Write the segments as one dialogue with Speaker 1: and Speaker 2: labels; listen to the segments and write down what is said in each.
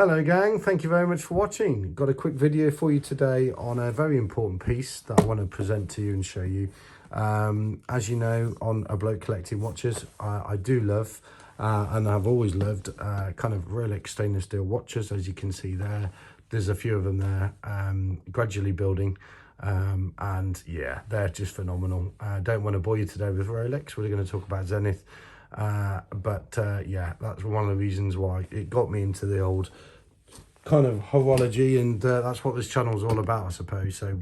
Speaker 1: Hello gang, thank you very much for watching. Got a quick video for you today on a very important piece that I want to present to you and show you. As you know, on A Bloke Collecting Watches, I do love and I've always loved kind of Rolex stainless steel watches. As you can see there, there's a few of them there, gradually building. And yeah, they're just phenomenal. Don't want to bore you today with Rolex. We're going to talk about Zenith. Yeah, that's one of the reasons why it got me into the old kind of horology, and that's what this channel is all about, I suppose. So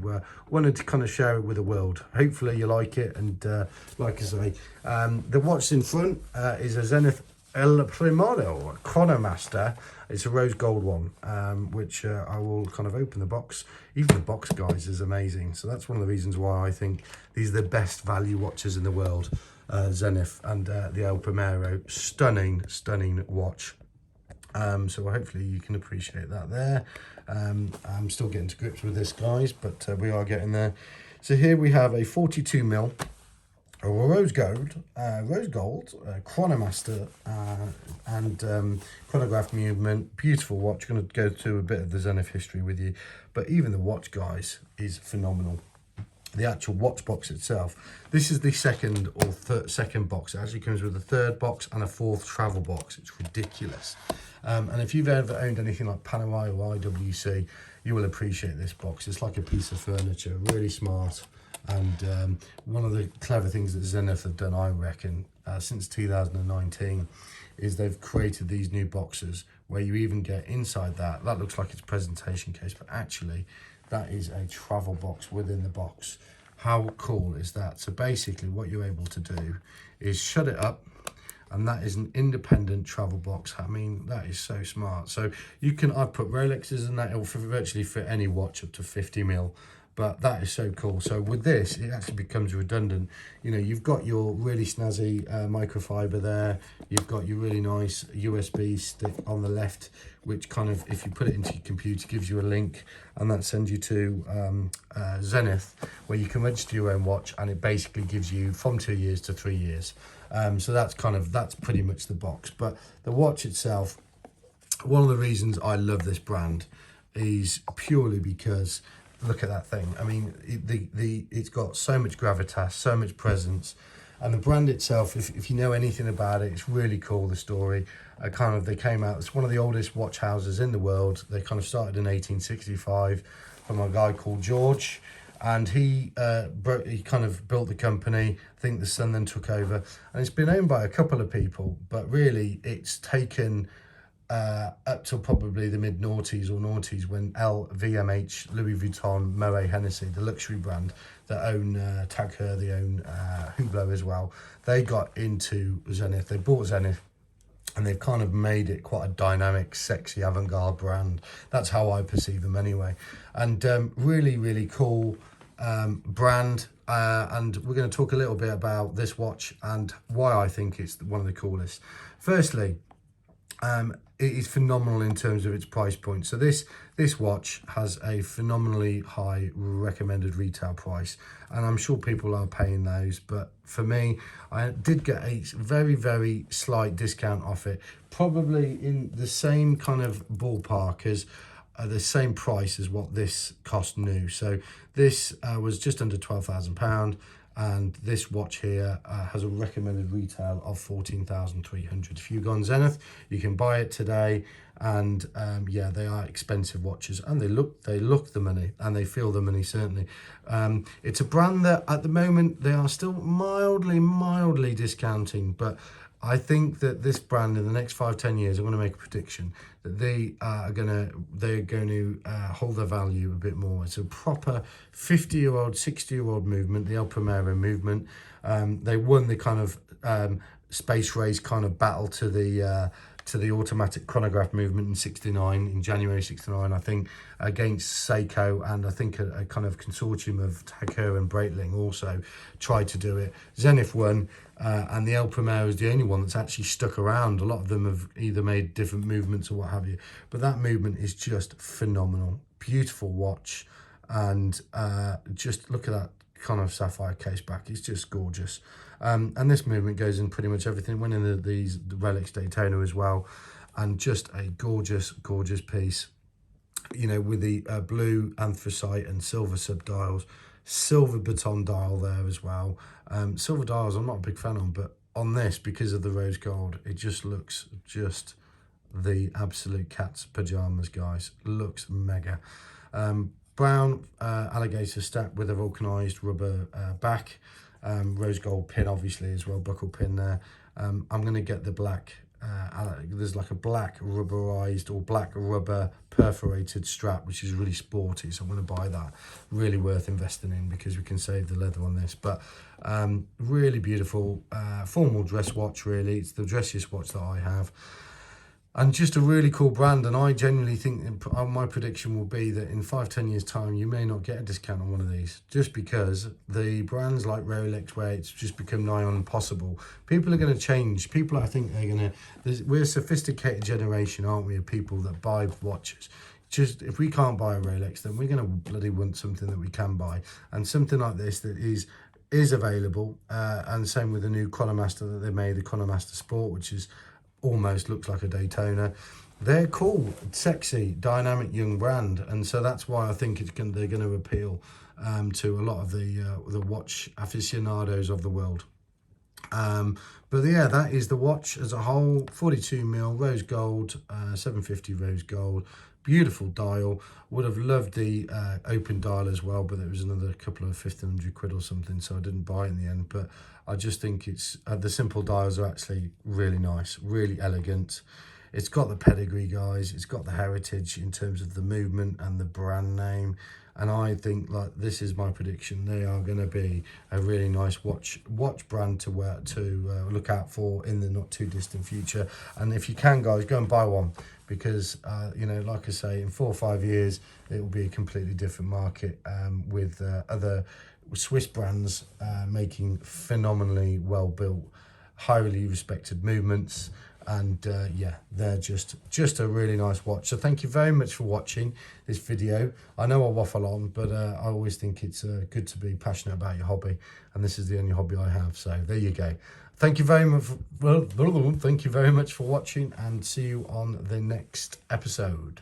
Speaker 1: wanted to kind of share it with the world. Hopefully you like it, and like I say, the watch in front is a Zenith El Primero Chronomaster. It's a rose gold one, which I will kind of open the box. Even the box, guys, is amazing. So that's one of the reasons why I think these are the best value watches in the world. Zenith and the El Primero, stunning watch. So hopefully you can appreciate that there. I'm still getting to grips with this, guys, but we are getting there. So here we have a 42mm a rose gold Chronomaster and chronograph movement. Beautiful watch. Going to go through a bit of the Zenith history with you, but even the watch, guys, is phenomenal. The actual watch box itself, this is the second box. It actually comes with a third box and a fourth travel box. It's ridiculous. And if you've ever owned anything like Panerai or IWC, you will appreciate this box. It's like a piece of furniture, really smart. And one of the clever things that Zenith have done, I reckon, since 2019, is they've created these new boxes where you even get inside that looks like it's a presentation case, but actually that is a travel box within the box. How cool is that? So basically what you're able to do is shut it up, and that is an independent travel box. I mean, that is so smart. So you can, I've put Rolexes in that. It'll virtually fit any watch up to 50mm. But that is so cool. So with this, it actually becomes redundant. You know, you've got your really snazzy microfiber there. You've got your really nice USB stick on the left, which kind of, if you put it into your computer, gives you a link, and that sends you to Zenith, where you can register your own watch, and it basically gives you from 2 years to 3 years. So that's pretty much the box. But the watch itself, one of the reasons I love this brand is purely because look at that thing. I mean, it's got so much gravitas, so much presence, and the brand itself, if you know anything about it, it's really cool. The story, they came out. It's one of the oldest watch houses in the world. They kind of started in 1865 from a guy called George, and he kind of built the company. I think the son then took over, and it's been owned by a couple of people, but really it's taken up till probably the mid-noughties or noughties, when LVMH, Louis Vuitton, Moet Hennessy, the luxury brand that own Tag Heuer, they own Hublot as well, they got into Zenith. They bought Zenith, and they've kind of made it quite a dynamic, sexy, avant-garde brand. That's how I perceive them anyway. And really cool brand. And we're going to talk a little bit about this watch and why I think it's one of the coolest. Firstly, it is phenomenal in terms of its price point. So this watch has a phenomenally high recommended retail price, and I'm sure people are paying those, but for me, I did get a very slight discount off it, probably in the same kind of ballpark as the same price as what this cost new. So this was just under £12,000. And this watch here has a recommended retail of 14,300. If you go on Zenith, you can buy it today, and yeah, they are expensive watches, and they look the money, and they feel the money, certainly. It's a brand that at the moment they are still mildly discounting, but I think that this brand in the next 5-10 years, I'm going to make a prediction that they're going to hold their value a bit more. It's a proper 50-year-old, 60-year-old movement, the El Primero movement. They won the kind of space race kind of battle to the automatic chronograph movement in January 69, I think, against Seiko, and I think a kind of consortium of Tag Heuer and Breitling also tried to do it. Zenith won, and the El Primero is the only one that's actually stuck around. A lot of them have either made different movements or what have you, but that movement is just phenomenal. Beautiful watch, and just look at that kind of sapphire case back. It's just gorgeous. And this movement goes in pretty much everything. Went in the Rolex Daytona as well. and just a gorgeous piece, you know, with the blue anthracite and silver subdials, silver baton dial there as well. Silver dials I'm not a big fan on, but on this, because of the rose gold, it just looks just the absolute cat's pajamas, guys. Looks mega. Brown alligator stack with a vulcanized rubber back, rose gold pin obviously as well, buckle pin there. I'm going to get the black, there's like a black rubberized or black rubber perforated strap, which is really sporty, so I'm going to buy that. Really worth investing in because we can save the leather on this. But really beautiful formal dress watch, really. It's the dressiest watch that I have. And just a really cool brand, and I genuinely think my prediction will be that in 5-10 years time you may not get a discount on one of these, just because the brands like Rolex, where it's just become nigh on impossible, people are going to change. People, I think they're going to, we're a sophisticated generation, aren't we, of people that buy watches. Just if we can't buy a Rolex, then we're going to bloody want something that we can buy, and something like this that is available. And same with the new Chronomaster that they made, the Chronomaster Sport, which is almost looks like a Daytona. They're cool, sexy, dynamic young brand, and so that's why I think they're going to appeal to a lot of the watch aficionados of the world. But yeah, that is the watch as a whole. 42mm rose gold, 750 rose gold, beautiful dial. Would have loved the open dial as well, but it was another couple of 1,500 quid or something, so I didn't buy it in the end. But I just think it's the simple dials are actually really nice, really elegant. It's got the pedigree, guys. It's got the heritage in terms of the movement and the brand name. And I think, like, this is my prediction. They are going to be a really nice watch brand to look out for in the not too distant future. And if you can, guys, go and buy one, because you know, like I say, in 4 or 5 years it will be a completely different market, with other Swiss brands making phenomenally well built, highly respected movements. And yeah, they're just a really nice watch. So thank you very much for watching this video. I know I waffle on, but I always think it's good to be passionate about your hobby, and this is the only hobby I have. So there you go. Thank you very much. Thank you very much for watching, and see you on the next episode.